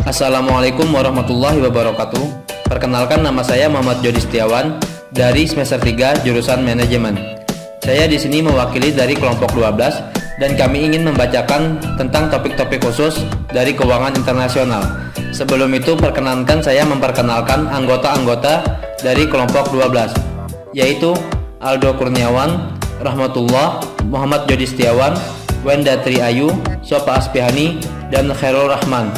Assalamualaikum warahmatullahi wabarakatuh. Perkenalkan, nama saya Muhammad Jody Setiawan dari semester 3 jurusan manajemen. Saya di sini mewakili dari kelompok 12 dan kami ingin membacakan tentang topik-topik khusus dari keuangan internasional. Sebelum itu, perkenankan saya memperkenalkan anggota-anggota dari kelompok 12, yaitu Aldo Kurniawan, Rahmatullah, Muhammad Jody Setiawan, Wenda Tri Ayu, Sopa Aspihani, dan Khairul Rahman.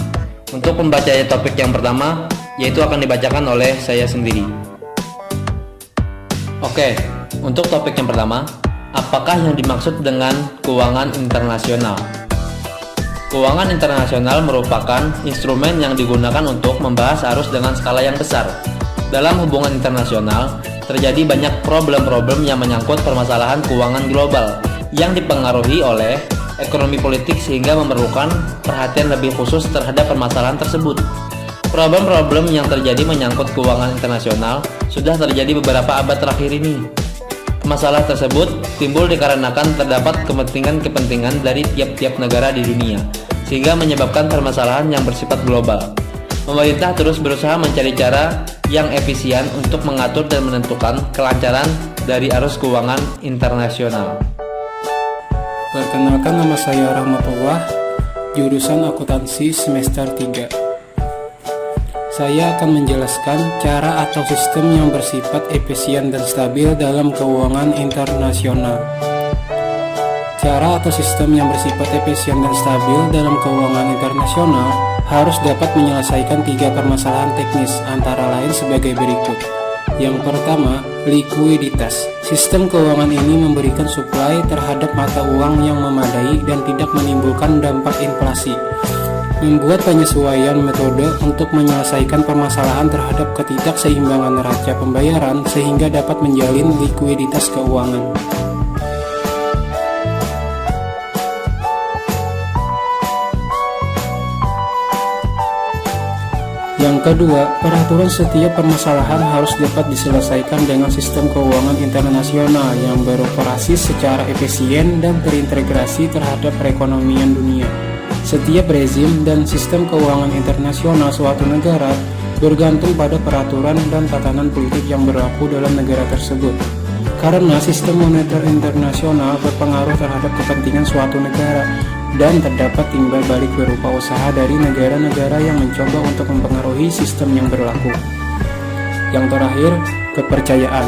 Untuk membaca topik yang pertama, yaitu akan dibacakan oleh saya sendiri. Oke, untuk topik yang pertama, apakah yang dimaksud dengan keuangan internasional? Keuangan internasional merupakan instrumen yang digunakan untuk membahas arus dengan skala yang besar. Dalam hubungan internasional, terjadi banyak problem-problem yang menyangkut permasalahan keuangan global yang dipengaruhi oleh ekonomi politik sehingga memerlukan perhatian lebih khusus terhadap permasalahan tersebut. Problem-problem yang terjadi menyangkut keuangan internasional sudah terjadi beberapa abad terakhir ini. Masalah tersebut timbul dikarenakan terdapat kepentingan-kepentingan dari tiap-tiap negara di dunia, sehingga menyebabkan permasalahan yang bersifat global. Pemerintah terus berusaha mencari cara yang efisien untuk mengatur dan menentukan kelancaran dari arus keuangan internasional. Perkenalkan, nama saya Rahmatullah, jurusan akuntansi semester 3. Saya akan menjelaskan cara atau sistem yang bersifat efisien dan stabil dalam keuangan internasional. Cara atau sistem yang bersifat efisien dan stabil dalam keuangan internasional harus dapat menyelesaikan 3 permasalahan teknis, antara lain sebagai berikut. Yang pertama, likuiditas. Sistem keuangan ini memberikan suplai terhadap mata uang yang memadai dan tidak menimbulkan dampak inflasi. Membuat penyesuaian metode untuk menyelesaikan permasalahan terhadap ketidakseimbangan neraca pembayaran sehingga dapat menjalin likuiditas keuangan. Yang kedua, peraturan setiap permasalahan harus dapat diselesaikan dengan sistem keuangan internasional yang beroperasi secara efisien dan terintegrasi terhadap perekonomian dunia. Setiap rezim dan sistem keuangan internasional suatu negara bergantung pada peraturan dan tatanan politik yang berlaku dalam negara tersebut. Karena sistem moneter internasional berpengaruh terhadap kepentingan suatu negara, dan terdapat timbal balik berupa usaha dari negara-negara yang mencoba untuk mempengaruhi sistem yang berlaku. Yang terakhir, kepercayaan.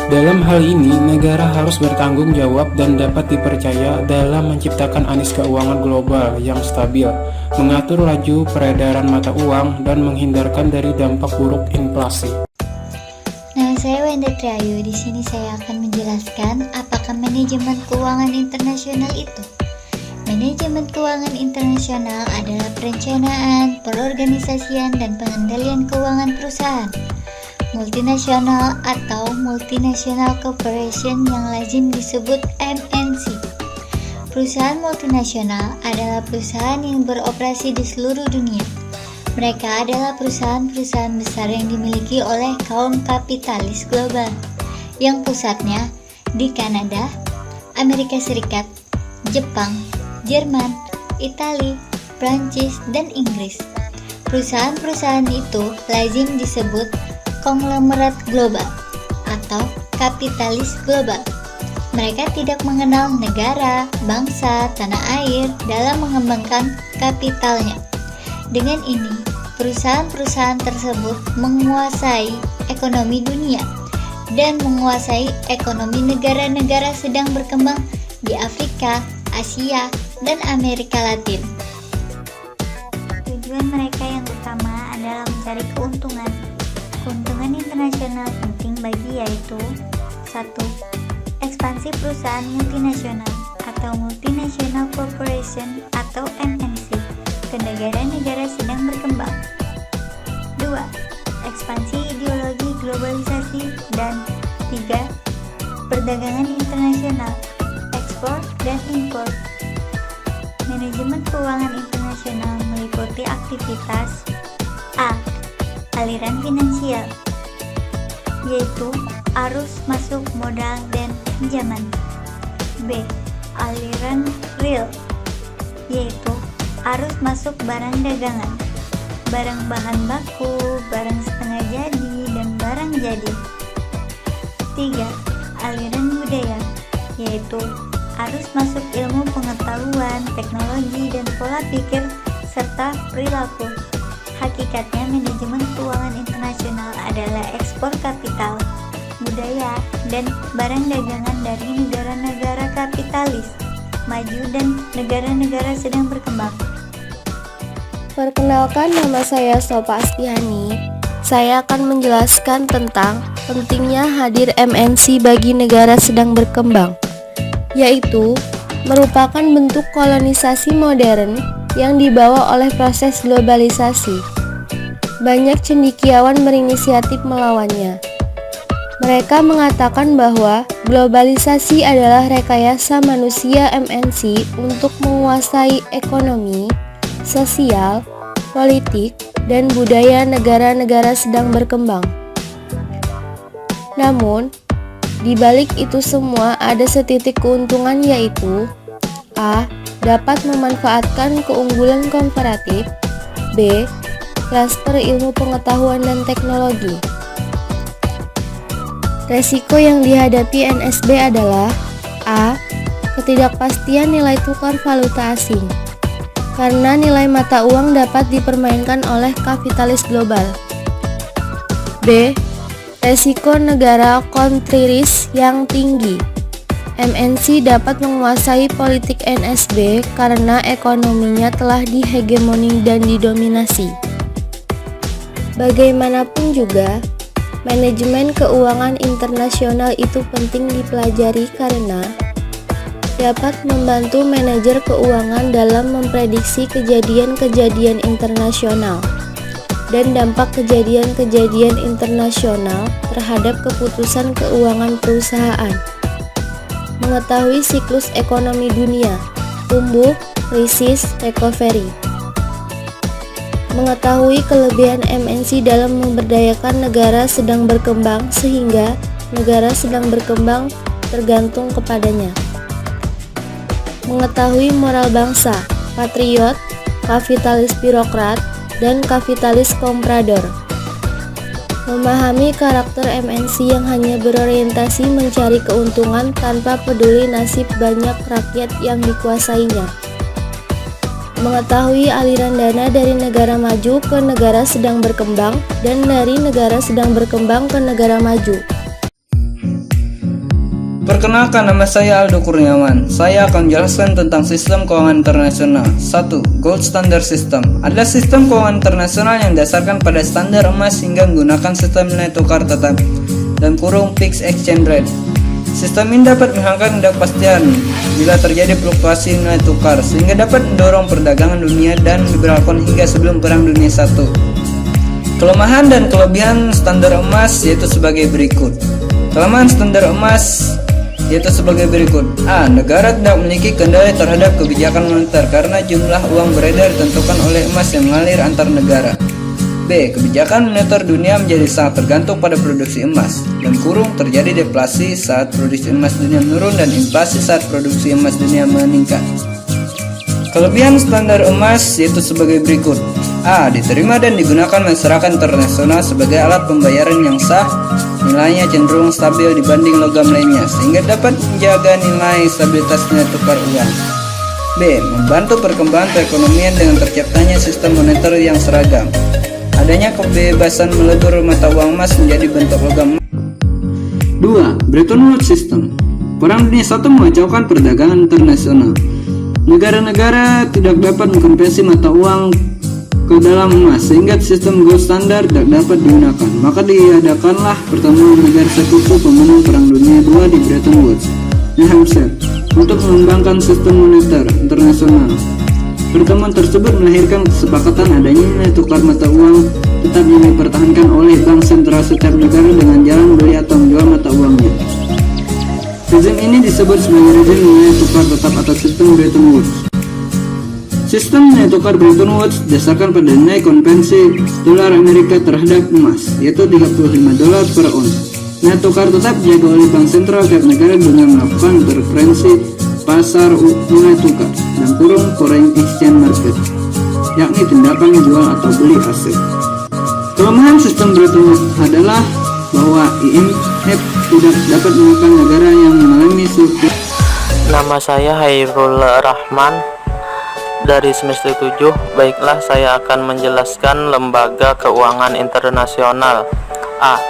Dalam hal ini, negara harus bertanggung jawab dan dapat dipercaya dalam menciptakan arus keuangan global yang stabil, mengatur laju peredaran mata uang, dan menghindarkan dari dampak buruk inflasi. Nama saya Wenda Tri Ayu. Di sini saya akan menjelaskan apakah manajemen keuangan internasional itu. Manajemen keuangan internasional adalah perencanaan, perorganisasian, dan pengendalian keuangan perusahaan multinasional atau multinational corporation yang lazim disebut MNC. Perusahaan multinasional adalah perusahaan yang beroperasi di seluruh dunia. Mereka adalah perusahaan-perusahaan besar yang dimiliki oleh kaum kapitalis global yang pusatnya di Kanada, Amerika Serikat, Jepang, Jerman, Italia, Prancis, dan Inggris. Perusahaan-perusahaan itu lazim disebut konglomerat global atau kapitalis global. Mereka tidak mengenal negara, bangsa, tanah air dalam mengembangkan kapitalnya. Dengan ini, perusahaan-perusahaan tersebut menguasai ekonomi dunia dan menguasai ekonomi negara-negara sedang berkembang di Afrika, Asia, dan Amerika Latin. Tujuan mereka yang utama adalah mencari keuntungan. Keuntungan internasional penting bagi yaitu 1. Ekspansi perusahaan multinasional atau multinational corporation atau MNC ke negara-negara sedang berkembang. 2. Ekspansi ideologi globalisasi. Dan 3. Perdagangan internasional, ekspor dan impor. Manajemen keuangan internasional meliputi aktivitas A. Aliran finansial, yaitu arus masuk modal dan pinjaman. B. Aliran real, yaitu arus masuk barang dagangan. barang bahan baku, barang setengah jadi, dan barang jadi. 3. Aliran budaya, yaitu arus masuk ilmu pengetahuan, teknologi, dan pola pikir serta perilaku. Hakikatnya manajemen keuangan internasional adalah ekspor kapital, budaya, dan barang dagangan dari negara-negara kapitalis maju dan negara-negara sedang berkembang. Perkenalkan, nama saya Sopa Astihani. Saya akan menjelaskan tentang pentingnya hadir MNC bagi negara sedang berkembang, yaitu merupakan bentuk kolonisasi modern yang dibawa oleh proses globalisasi. Banyak cendekiawan berinisiatif melawannya. Mereka mengatakan bahwa globalisasi adalah rekayasa manusia MNC untuk menguasai ekonomi, sosial, politik, dan budaya negara-negara sedang berkembang. Namun, di balik itu semua ada setitik keuntungan, yaitu A. Dapat memanfaatkan keunggulan komparatif. B. Klaster ilmu pengetahuan dan teknologi. Resiko yang dihadapi NSB adalah A. Ketidakpastian nilai tukar valuta asing, karena nilai mata uang dapat dipermainkan oleh kapitalis global. B. Resiko negara country risk yang tinggi. MNC dapat menguasai politik NSB karena ekonominya telah dihegemoni dan didominasi. Bagaimanapun juga, manajemen keuangan internasional itu penting dipelajari karena dapat membantu manajer keuangan dalam memprediksi kejadian-kejadian internasional dan dampak kejadian-kejadian internasional terhadap keputusan keuangan perusahaan. Mengetahui siklus ekonomi dunia, tumbuh, krisis, recovery. Mengetahui kelebihan MNC dalam memberdayakan negara sedang berkembang sehingga negara sedang berkembang tergantung kepadanya. Mengetahui moral bangsa, patriot, kapitalis birokrat, dan kapitalis komprador. Memahami karakter MNC yang hanya berorientasi mencari keuntungan tanpa peduli nasib banyak rakyat yang dikuasainya. Mengetahui aliran dana dari negara maju ke negara sedang berkembang dan dari negara sedang berkembang ke negara maju. Perkenalkan, nama saya Aldo Kurniawan. Saya akan menjelaskan tentang sistem keuangan internasional. 1. Gold Standard System adalah sistem keuangan internasional yang didasarkan pada standar emas hingga menggunakan sistem nilai tukar tetap dan fixed exchange rate. Sistem ini dapat menghilangkan ketidakpastian bila terjadi fluktuasi nilai tukar sehingga dapat mendorong perdagangan dunia dan diberlakukan hingga sebelum Perang Dunia I. Kelemahan dan kelebihan standar emas yaitu sebagai berikut. Kelemahan standar emas yaitu sebagai berikut. A. Negara tidak memiliki kendali terhadap kebijakan moneter karena jumlah uang beredar ditentukan oleh emas yang mengalir antar negara. B. Kebijakan moneter dunia menjadi sangat tergantung pada produksi emas dan terjadi deflasi saat produksi emas dunia menurun dan inflasi saat produksi emas dunia meningkat. Kelebihan standar emas yaitu sebagai berikut. A. Diterima dan digunakan masyarakat internasional sebagai alat pembayaran yang sah. Nilainya cenderung stabil dibanding logam lainnya sehingga dapat menjaga nilai stabilitas nilai tukar uang. B. Membantu perkembangan perekonomian dengan terciptanya sistem moneter yang seragam. Adanya kebebasan melebur mata uang emas menjadi bentuk logam. 2. Bretton Woods System. Perang Dunia I mengacaukan perdagangan internasional. Negara-negara tidak dapat mengkonversi mata uang ke dalam emas sehingga sistem gold standard tidak dapat digunakan. Maka diadakanlah pertemuan negara sekutu pemenang Perang Dunia II di Bretton Woods, New Hampshire, untuk mengembangkan sistem moneter internasional. Pertemuan tersebut melahirkan kesepakatan adanya nilai tukar mata uang tetap yang dipertahankan oleh bank sentral setiap negara dengan jalan beli atau menjual mata uangnya. Rezim ini disebut sebagai rezim nilai tukar tetap atau sistem Bretton Woods. Sistem nilai tukar Bretton Woods didasarkan pada nilai konvensi dolar Amerika terhadap emas, yaitu $35 per ons. Nilai tukar tetap dijaga oleh bank sentral tiap negara dengan melakukan preferensi pasar nilai tukar dan foreign exchange market. yakni tindakan jual atau beli aset. Kelemahan sistem Bretton Woods adalah bahwa IMF tidak dapat menekan negara yang mengalami surplus. Nama saya Hairul Rahman dari semester 7. Baiklah, saya akan menjelaskan lembaga keuangan internasional. A.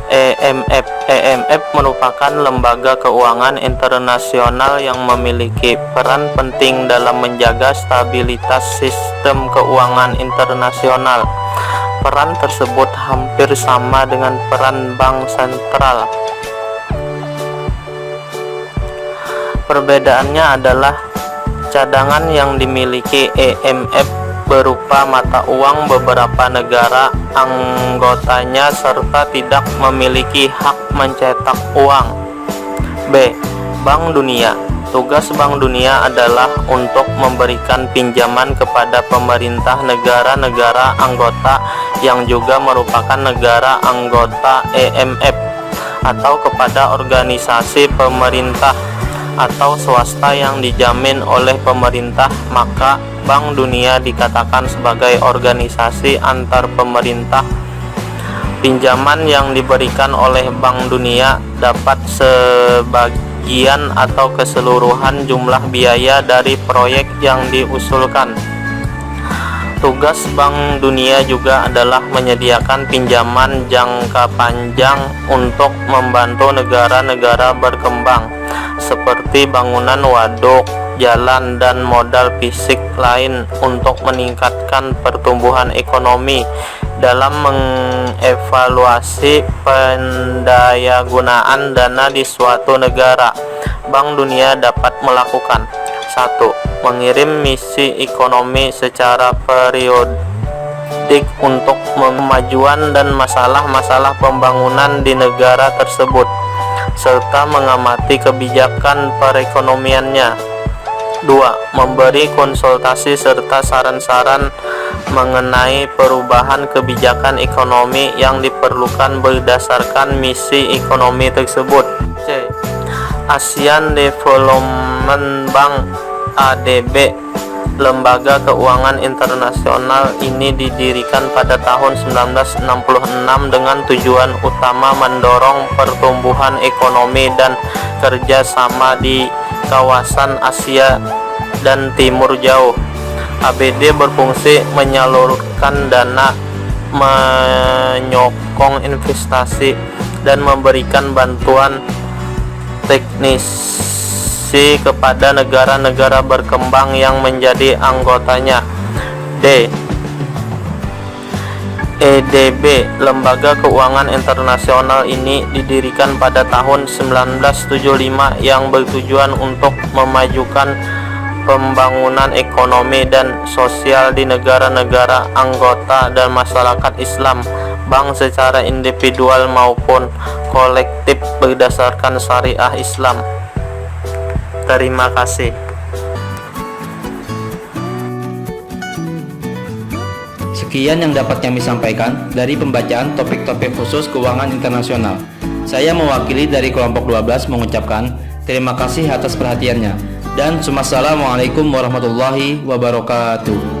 EMF. EMF merupakan lembaga keuangan internasional yang memiliki peran penting dalam menjaga stabilitas sistem keuangan internasional. Peran tersebut hampir sama dengan peran bank sentral. Perbedaannya adalah cadangan yang dimiliki EMF berupa mata uang beberapa negara anggotanya serta tidak memiliki hak mencetak uang. B. Bank Dunia. Tugas Bank Dunia adalah untuk memberikan pinjaman kepada pemerintah negara-negara anggota yang juga merupakan negara anggota EMF atau kepada organisasi pemerintah atau swasta yang dijamin oleh pemerintah, maka Bank Dunia dikatakan sebagai organisasi antar pemerintah. Pinjaman yang diberikan oleh Bank Dunia dapat sebagian atau keseluruhan jumlah biaya dari proyek yang diusulkan. Tugas Bank Dunia juga adalah menyediakan pinjaman jangka panjang untuk membantu negara-negara berkembang, seperti bangunan waduk, jalan, dan modal fisik lain untuk meningkatkan pertumbuhan ekonomi. Dalam mengevaluasi pendayagunaan dana di suatu negara, Bank Dunia dapat melakukan 1. Mengirim misi ekonomi secara periodik untuk kemajuan dan masalah-masalah pembangunan di negara tersebut, serta mengamati kebijakan perekonomiannya. 2. Memberi konsultasi serta saran-saran mengenai perubahan kebijakan ekonomi yang diperlukan berdasarkan misi ekonomi tersebut. C. ASEAN Development Bank (ADB). Lembaga keuangan internasional ini didirikan pada tahun 1966 dengan tujuan utama mendorong pertumbuhan ekonomi dan kerjasama di kawasan Asia dan Timur Jauh. ABD berfungsi menyalurkan dana, menyokong investasi, dan memberikan bantuan teknis kepada negara-negara berkembang yang menjadi anggotanya. D. EDB. Lembaga keuangan internasional ini didirikan pada tahun 1975 yang bertujuan untuk memajukan pembangunan ekonomi dan sosial di negara-negara anggota dan masyarakat Islam, bank secara individual maupun kolektif berdasarkan syariah Islam. Terima kasih. Sekian yang dapat kami sampaikan dari pembacaan topik-topik khusus keuangan internasional. Saya mewakili dari kelompok 12 mengucapkan terima kasih atas perhatiannya dan wassalamualaikum warahmatullahi wabarakatuh.